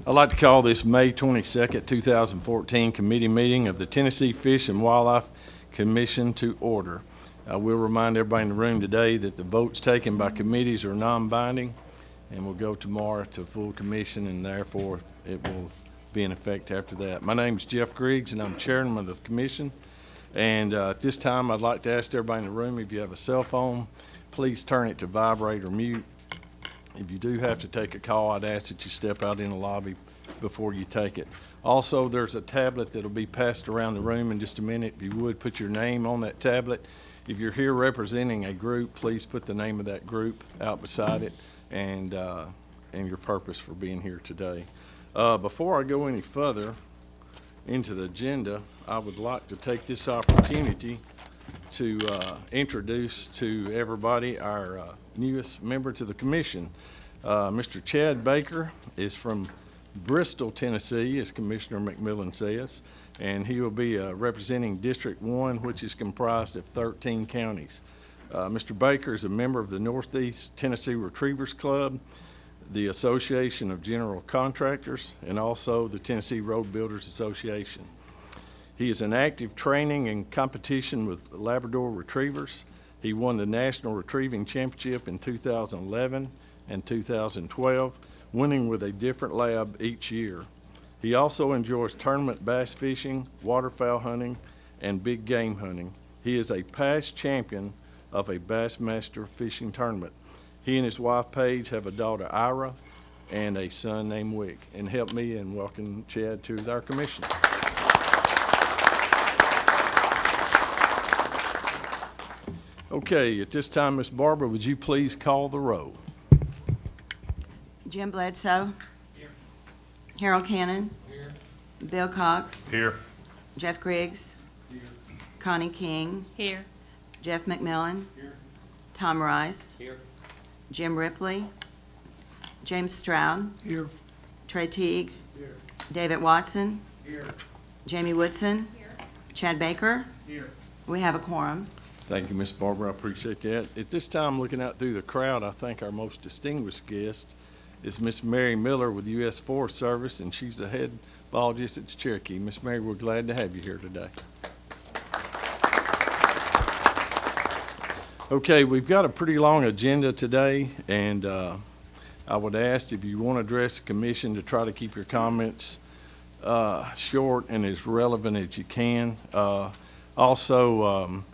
I'd like to call this May 22nd, 2014 committee meeting of the Tennessee Fish and Wildlife Commission to order. I will remind everybody in the room today that the votes taken by committees are non-binding and will go tomorrow to full commission, and therefore it will be in effect after that. My name is Jeff Griggs and I'm chairman of the commission. And at this time I'd like to ask everybody in the room, if you have a cell phone, please turn it to vibrate or mute. If you do have to take a call, I'd ask that you step out in the lobby before you take it. Also, there's a tablet that'll be passed around the room in just a minute. If you would, put your name on that tablet. If you're here representing a group, please put the name of that group out beside it and your purpose for being here today. Before I go any further into the agenda, I would like to take this opportunity to introduce to everybody our newest member to the commission. Mr. Chad Baker is from Bristol, Tennessee, as Commissioner McMillan says, and he will be representing District 1, which is comprised of 13 counties. Mr. Baker is a member of the Northeast Tennessee Retrievers Club, the Association of General Contractors, and also the Tennessee Road Builders Association. He is in active training and competition with Labrador Retrievers. He won the National Retrieving Championship in 2011 and 2012, winning with a different lab each year. He also enjoys tournament bass fishing, waterfowl hunting, and big game hunting. He is a past champion of a Bassmaster fishing tournament. He and his wife Paige have a daughter Ira and a son named Wick. And help me and welcome Chad to our commission. Okay, at this time, Ms. Barbara, would you please call the roll? Jim Bledsoe. Here. Harold Cannon. Here. Bill Cox. Here. Jeff Griggs. Here. Connie King. Here. Jeff McMillan. Here. Tom Rice. Here. Jim Ripley. James Stroud. Here. Trey Teague. Here. David Watson. Here. Jamie Woodson. Here. Chad Baker. Here. We have a quorum. Thank you, Ms. Barber. I appreciate that. At this time, looking out through the crowd, I think our most distinguished guest is Miss Mary Miller with U.S. Forest Service, and she's the head biologist at Cherokee. Miss Mary, we're glad to have you here today. Okay, we've got a pretty long agenda today, and I would ask if you want to address the commission to try to keep your comments short and as relevant as you can. Also,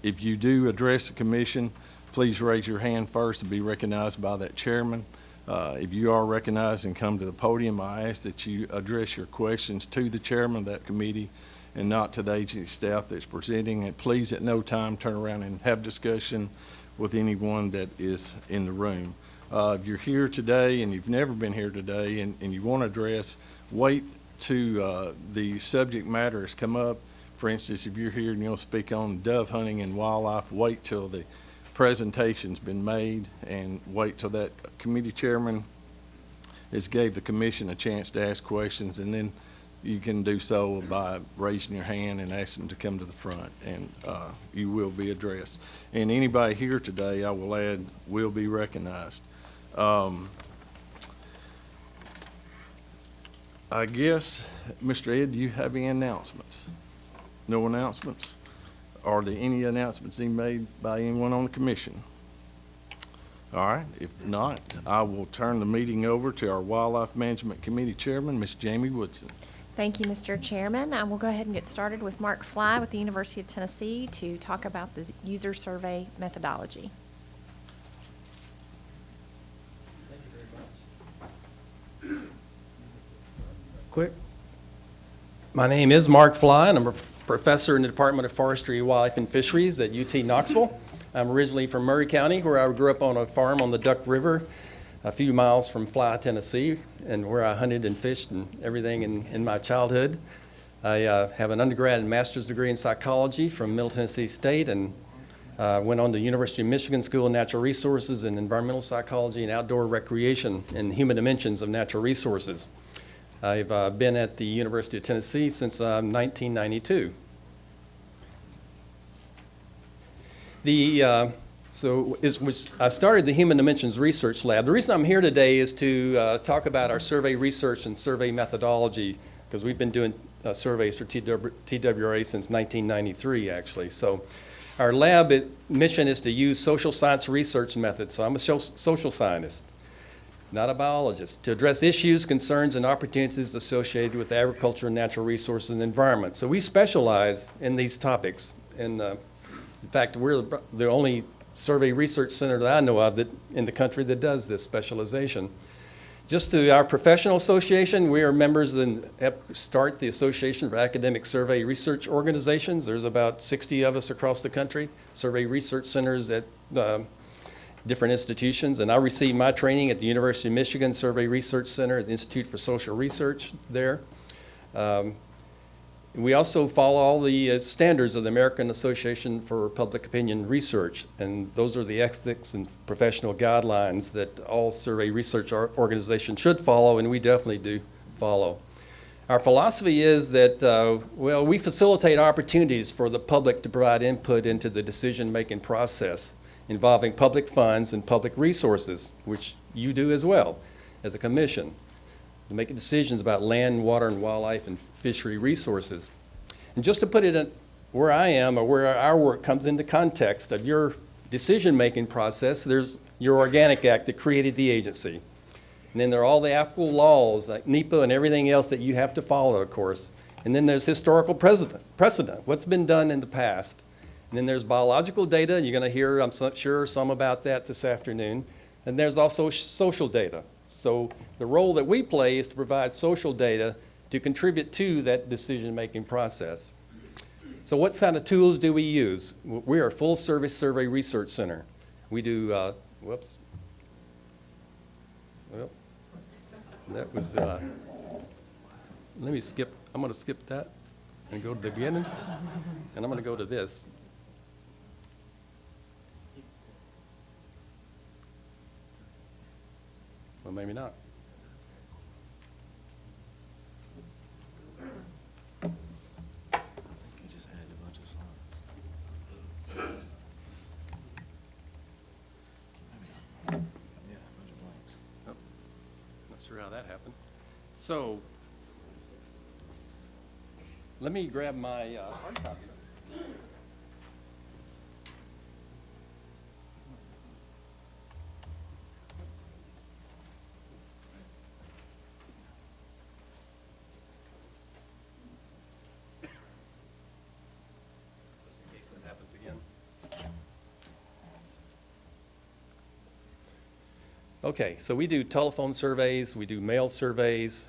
if you do address the commission, please raise your hand first and be recognized by that chairman. If you are recognized and come to the podium, I ask that you address your questions to the chairman of that committee and not to the agency staff that's presenting. And please at no time turn around and have discussion with anyone that is in the room. If you're here today and you've never been here today and you want to address, wait to the subject matter has come up. For instance, if you're here and you'll speak on dove hunting and wildlife, wait till the presentation's been made and wait till that committee chairman has gave the commission a chance to ask questions, and then you can do so by raising your hand and asking them to come to the front, and you will be addressed. And anybody here today, I will add, will be recognized. I guess, Mr. Ed, do you have any announcements? No announcements? Are there any announcements being made by anyone on the commission? All right, if not, I will turn the meeting over to our Wildlife Management Committee Chairman, Ms. Jamie Woodson. Thank you, Mr. Chairman. I will go ahead and get started with Mark Fly with the University of Tennessee to talk about the user survey methodology. Thank you very much. Quick. My name is Mark Fly, and I'm a professor in the Department of Forestry, Wildlife, and Fisheries at UT Knoxville. I'm originally from Murray County, where I grew up on a farm on the Duck River, a few miles from Fly, Tennessee, and where I hunted and fished and everything in my childhood. I have an undergrad and master's degree in psychology from Middle Tennessee State, and went on to University of Michigan School of Natural Resources and Environmental Psychology and Outdoor Recreation and Human Dimensions of Natural Resources. I've been at the University of Tennessee since 1992. I started the Human Dimensions Research Lab. The reason I'm here today is to talk about our survey research and survey methodology, because we've been doing surveys for TWRA since 1993, actually. So our lab mission is to use social science research methods. So I'm a social scientist, not a biologist, to address issues, concerns, and opportunities associated with agriculture, natural resources, and environment. So we specialize in these topics. And in fact, we're the only survey research center that I know of in the country that does this specialization. Just to our professional association, we are members and start the Association for Academic Survey Research Organizations. There's about 60 of us across the country, survey research centers at different institutions. And I received my training at the University of Michigan Survey Research Center at the Institute for Social Research there. We also follow all the standards of the American Association for Public Opinion Research, and those are the ethics and professional guidelines that all survey research organizations should follow, and we definitely do follow. Our philosophy is that, we facilitate opportunities for the public to provide input into the decision-making process involving public funds and public resources, which you do as well as a commission, to make decisions about land, water, and wildlife and fishery resources. And just to put it in where I am, or where our work comes into context of your decision-making process, there's your Organic Act that created the agency. And then there are all the applicable laws like NEPA and everything else that you have to follow, of course. And then there's historical precedent, what's been done in the past. And then there's biological data. You're going to hear, I'm sure, some about that this afternoon. And there's also social data. So the role that we play is to provide social data to contribute to that decision-making process. So what kind of tools do we use? We are a full-service survey research center. We do, whoops. Well, that was, let me skip, I'm going to skip that and go to the beginning. And I'm going to go to this. Well, maybe not. Not sure how that happened. So, let me grab my hard copy. Okay, so we do telephone surveys, we do mail surveys,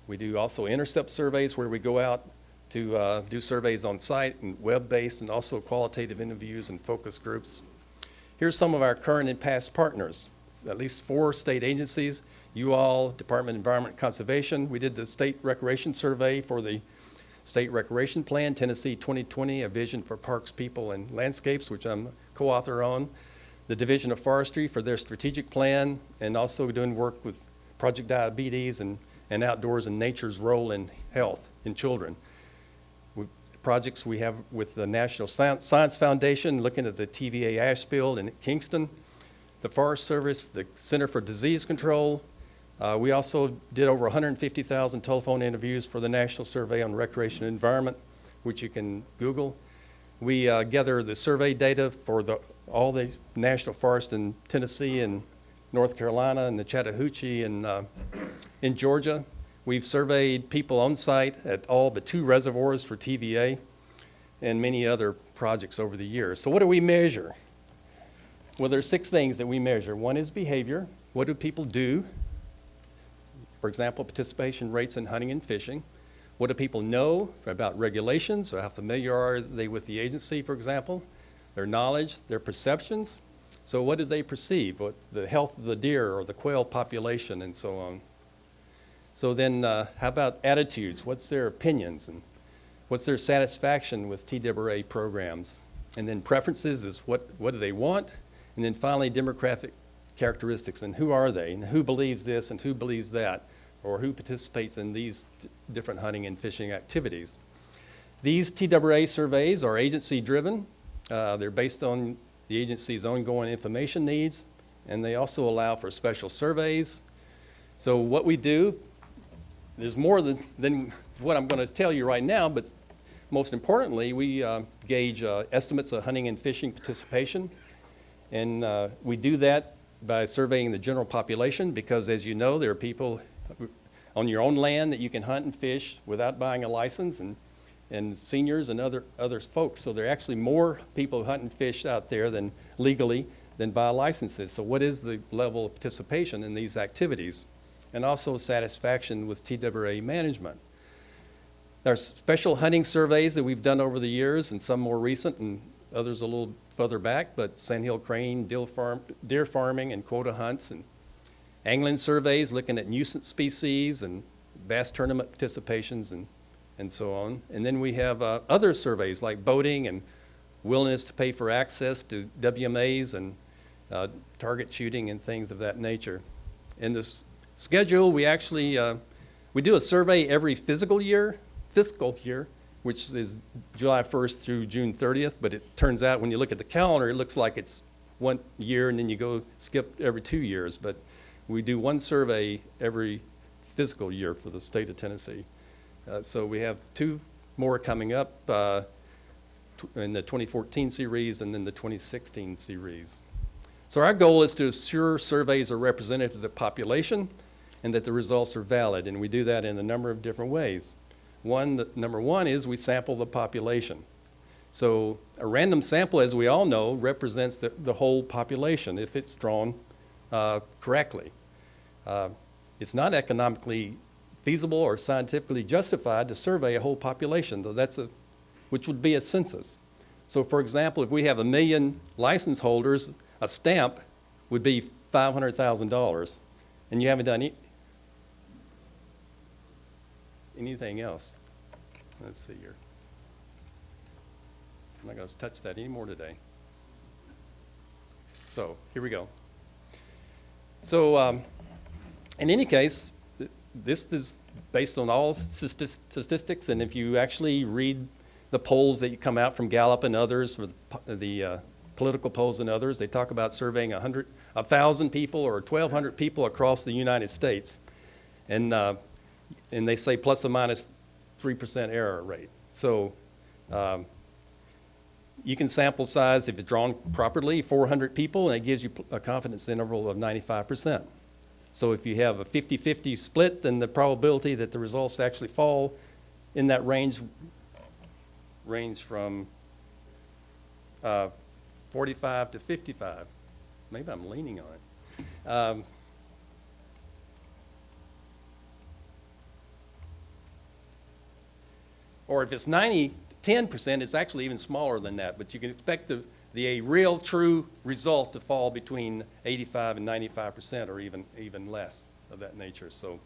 we do also intercept surveys where we go out to do surveys on site and web-based, and also qualitative interviews and focus groups. Here's some of our current and past partners, at least 4 state agencies, you all, Department of Environment and Conservation. We did the State Recreation Survey for the State Recreation Plan, Tennessee 2020, A Vision for Parks, People, and Landscapes, which I'm co-author on. The Division of Forestry for their strategic plan, and also doing work with Project Diabetes and Outdoors and Nature's role in health in children. Projects we have with the National Science Foundation, looking at the TVA ash spill in Kingston, the Forest Service, the Center for Disease Control. We also did over 150,000 telephone interviews for the National Survey on Recreation and Environment, which you can Google. We gather the survey data for all the national forests in Tennessee and North Carolina and the Chattahoochee and in Georgia. We've surveyed people on site at all but 2 reservoirs for TVA and many other projects over the years. So what do we measure? Well, there's 6 things that we measure. One is behavior. What do people do? For example, participation rates in hunting and fishing. What do people know about regulations, or how familiar are they with the agency, for example? Their knowledge, their perceptions. So what do they perceive? What, the health of the deer or the quail population and so on. So then how about attitudes? What's their opinions and what's their satisfaction with TWRA programs? And then preferences is what do they want? And then finally demographic characteristics, and who are they? And who believes this and who believes that? Or who participates in these different hunting and fishing activities. These TWRA surveys are agency driven. They're based on the agency's ongoing information needs, and they also allow for special surveys. So what we do, there's more than what I'm going to tell you right now, but most importantly, we gauge estimates of hunting and fishing participation, and we do that by surveying the general population, because as you know, there are people on your own land that you can hunt and fish without buying a license, and seniors and other folks. So there are actually more people who hunt and fish out there than legally than buy licenses. So what is the level of participation in these activities? And also satisfaction with TWA management. There are special hunting surveys that we've done over the years, and some more recent and others a little further back, but sandhill crane, deer farming, and quota hunts, and angling surveys looking at nuisance species and bass tournament participations and so on. And then we have other surveys like boating and willingness to pay for access to WMAs and target shooting and things of that nature. In this schedule, we actually, we do a survey every fiscal year, which is July 1st through June 30th, but it turns out when you look at the calendar, it looks like it's 1 year and then you go skip every 2 years. But we do one survey every fiscal year for the state of Tennessee. So we have 2 more coming up in the 2014 series and then the 2016 series. So our goal is to assure surveys are representative of the population and that the results are valid, and we do that in a number of different ways. Number one is we sample the population. So a random sample, as we all know, represents the whole population if it's drawn correctly. It's not economically feasible or scientifically justified to survey a whole population, though which would be a census. So for example, if we have 1 million license holders, a stamp would be $500,000, and you haven't done anything else. Let's see here. I'm not going to touch that anymore today. So here we go. So in any case, this is based on all statistics, and if you actually read the polls that come out from Gallup and others, or the political polls and others, they talk about surveying 1,000 people or 1,200 people across the United States, and they say plus or minus 3% error rate. So you can sample size, if it's drawn properly, 400 people, and it gives you a confidence interval of 95%. So if you have a 50-50 split, then the probability that the results actually fall in that range from 45 to 55. Maybe I'm leaning on it. Or if it's 10%, it's actually even smaller than that, but you can expect the real true result to fall between 85 and 95% or even less of that nature. So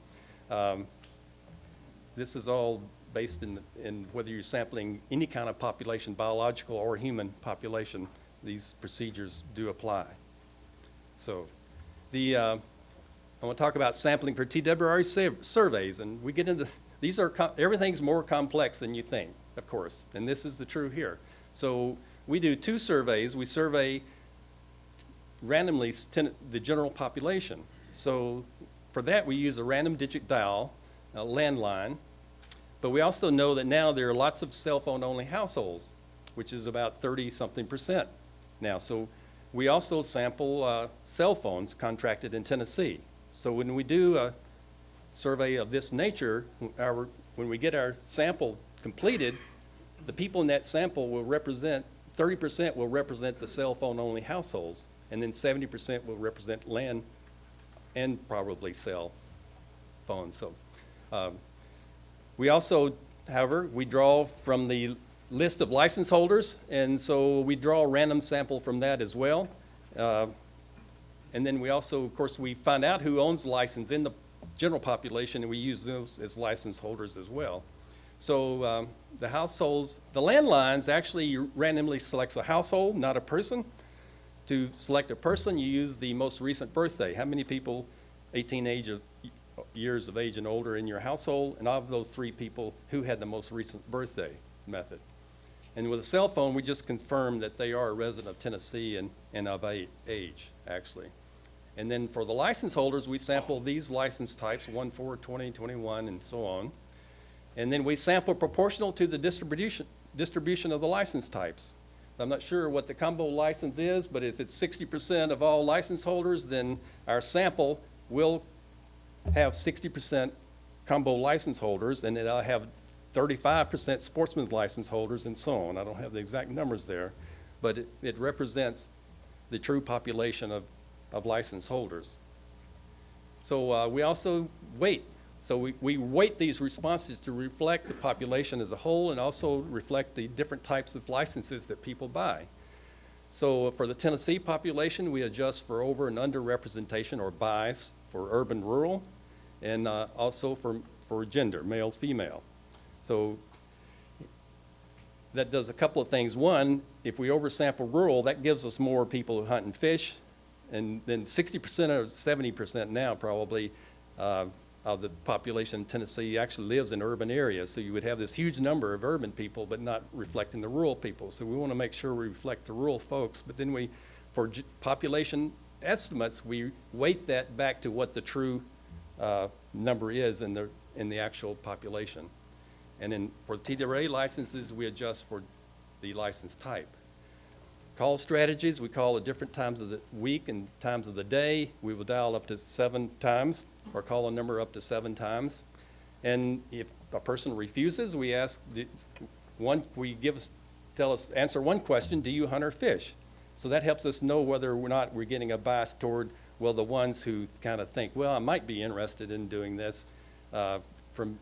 this is all based in whether you're sampling any kind of population, biological or human population, these procedures do apply. So I want to talk about sampling for TWRA surveys, and we get into, everything's more complex than you think, of course, and this is the true here. So we do 2 surveys. We survey randomly the general population. So for that, we use a random digit dial, a landline, but we also know that now there are lots of cell phone only households, which is about 30-something% now. So we also sample cell phones contracted in Tennessee. So when we do a survey of this nature, when we get our sample completed, the people in that sample will represent 30% will represent the cell phone only households, and then 70% will represent land and probably cell phones. So we also, however, we draw from the list of license holders, and so we draw a random sample from that as well. And then we also, of course, we find out who owns the license in the general population, and we use those as license holders as well. So the households, the landlines actually randomly selects a household, not a person. To select a person, you use the most recent birthday. How many people 18 years of age and older in your household? And of those 3 people, who had the most recent birthday method? And with a cell phone, we just confirm that they are a resident of Tennessee and of age, actually. And then for the license holders, we sample these license types, 1, 4, 20, 21, and so on. And then we sample proportional to the distribution of the license types. I'm not sure what the combo license is, but if it's 60% of all license holders, then our sample will have 60% combo license holders, and it'll have 35% sportsman license holders, and so on. I don't have the exact numbers there, but it represents the true population of license holders. So we also weight. So we weight these responses to reflect the population as a whole and also reflect the different types of licenses that people buy. So for the Tennessee population, we adjust for over and under representation or bias for urban, rural, and also for gender, male, female. So that does a couple of things. One, if we oversample rural, that gives us more people who hunt and fish, and then 60% or 70% now probably of the population in Tennessee actually lives in urban areas. So you would have this huge number of urban people, but not reflecting the rural people. So we want to make sure we reflect the rural folks. But then for population estimates, we weight that back to what the true number is in the actual population. And then for TWA licenses, we adjust for the license type. Call strategies, we call at different times of the week and times of the day. We will dial up to 7 times or call a number up to 7 times. And if a person refuses, we ask answer one question: do you hunt or fish? So that helps us know whether or not we're getting a bias toward, well, the ones who kind of think, well, I might be interested in doing this from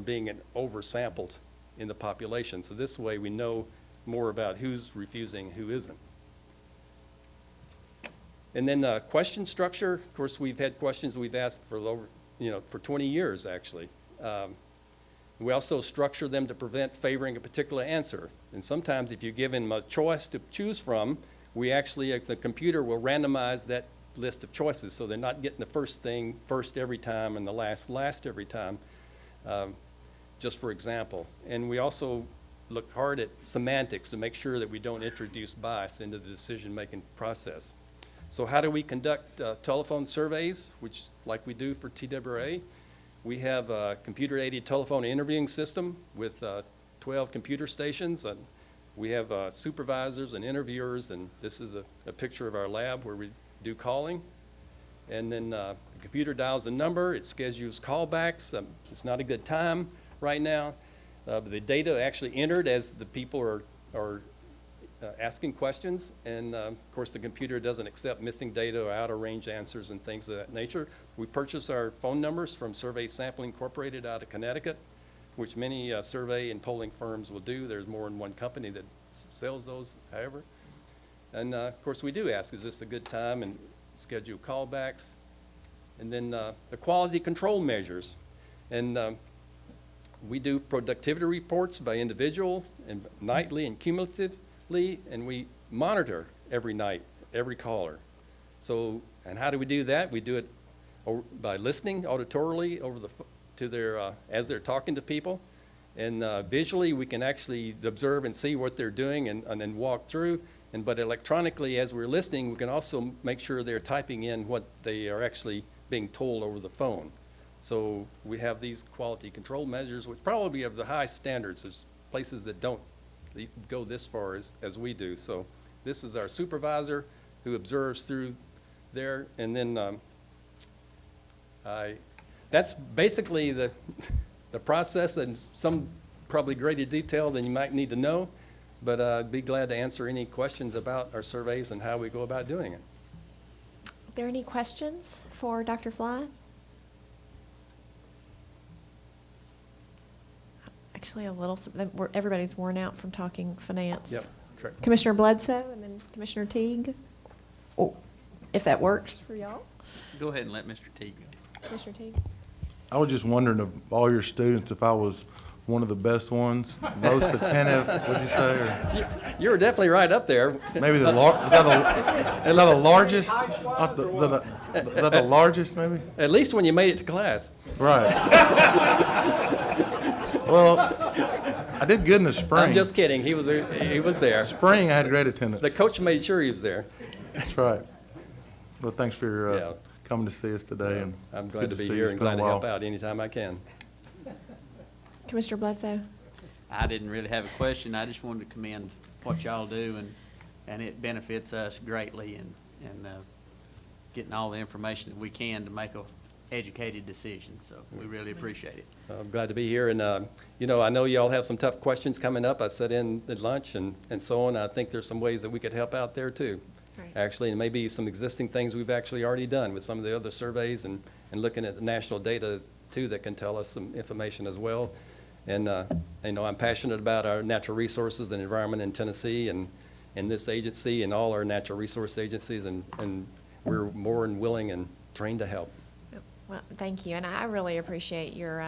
being oversampled in the population. So this way we know more about who's refusing, who isn't. And then question structure. Of course, we've had questions we've asked for for 20 years, actually. We also structure them to prevent favoring a particular answer. And sometimes if you give them a choice to choose from, we actually, the computer will randomize that list of choices. So they're not getting the first thing first every time and the last every time, just for example. And we also look hard at semantics to make sure that we don't introduce bias into the decision-making process. So how do we conduct telephone surveys, which like we do for TWA? We have a computer-aided telephone interviewing system with 12 computer stations. And we have supervisors and interviewers, and this is a picture of our lab where we do calling. And then the computer dials a number, it schedules callbacks. It's not a good time right now. But the data actually entered as the people are asking questions, and of course the computer doesn't accept missing data or out of range answers and things of that nature. We purchase our phone numbers from Survey Sampling Incorporated out of Connecticut, which many survey and polling firms will do. There's more than one company that sells those, however. And of course we do ask, is this a good time, and schedule callbacks. And then the quality control measures. And we do productivity reports by individual and nightly and cumulatively, and we monitor every night, every caller. So, and how do we do that? We do it by listening auditorily to their as they're talking to people, and visually we can actually observe and see what they're doing and then walk through. But electronically, as we're listening, we can also make sure they're typing in what they are actually being told over the phone. So we have these quality control measures, which probably have the highest standards. There's places that don't go this far as we do. So this is our supervisor who observes through there. And then that's basically the process, and some probably greater detail than you might need to know. But I'd be glad to answer any questions about our surveys and how we go about doing it. Are there any questions for Dr. Fly? Actually, a little, everybody's worn out from talking finance. Yep, correct. Commissioner Bledsoe and then Commissioner Teague. Oh, if that works for y'all. Go ahead and let Mr. Teague go. Commissioner Teague. I was just wondering of all your students if I was one of the best ones, most attentive, what'd you say? Or You were definitely right up there. maybe the largest? The largest, maybe? At least when you made it to class. Right. Well, I did good in the spring. I'm just kidding. He was there. Spring, I had great attendance. The coach made sure he was there. That's right. Well, thanks for your Yeah. coming to see us today. And I'm it's glad good to be see you. here It's and been a glad to help while. out anytime I can. Commissioner Bledsoe? I didn't really have a question. I just wanted to commend what y'all do, and it benefits us greatly in getting all the information that we can to make a educated decision. So we really appreciate it. I'm glad to be here, and, I know y'all have some tough questions coming up. I sat in at lunch and so on. I think there's some ways that we could help out there, too. Right. Actually, and maybe some existing things we've actually already done with some of the other surveys and looking at the national data, too, that can tell us some information as well. And, I'm passionate about our natural resources and environment in Tennessee and this agency and all our natural resource agencies, and we're more than willing and trained to help. Well, thank you, and I really appreciate your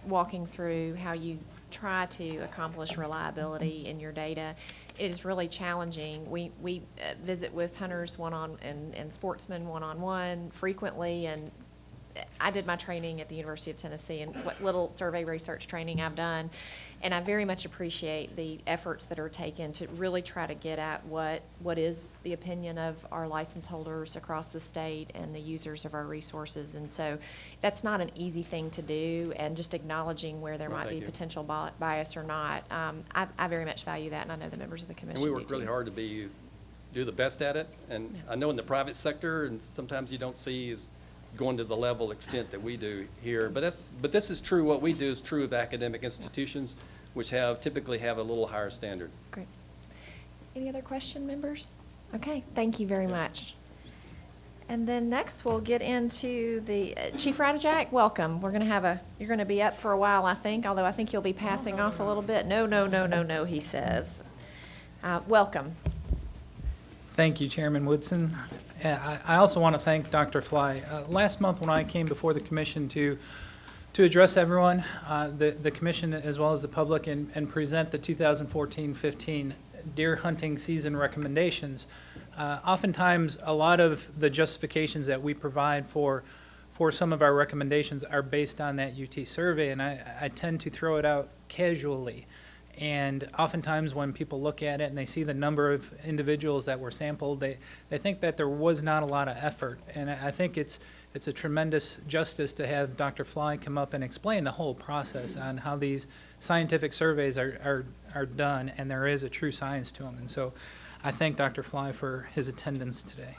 walking through how you try to accomplish reliability in your data. It is really challenging. We visit with hunters and sportsmen one-on-one frequently, and I did my training at the University of Tennessee and what little survey research training I've done, and I very much appreciate the efforts that are taken to really try to get at what is the opinion of our license holders across the state and the users of our resources. And so that's not an easy thing to do, and just acknowledging where there might thank be you. potential bias or not. I very much value that, and I know the members of the commission And we do work really too. hard to do the best at it. And Yeah. I know in the private sector, and sometimes you don't see is going to the level extent that we do here. But this is true. What we do is true of academic institutions, which typically have a little higher standard. Great. Any other question, members? Okay, thank you very much. And then next, we'll get into the, Chief Radajak, welcome. You're gonna be up for a while, I think, although I think you'll be passing off a little bit. No, he says. Welcome. Thank you, Chairman Woodson. I also want to thank Dr. Fly. Last month when I came before the commission to address everyone, the commission as well as the public, and present the 2014-15 deer hunting season recommendations, oftentimes a lot of the justifications that we provide for some of our recommendations are based on that UT survey, and I tend to throw it out casually. And oftentimes when people look at it and they see the number of individuals that were sampled, they think that there was not a lot of effort. And I think it's a tremendous justice to have Dr. Fly come up and explain the whole process on how these scientific surveys are done, and there is a true science to them. And so I thank Dr. Fly for his attendance today.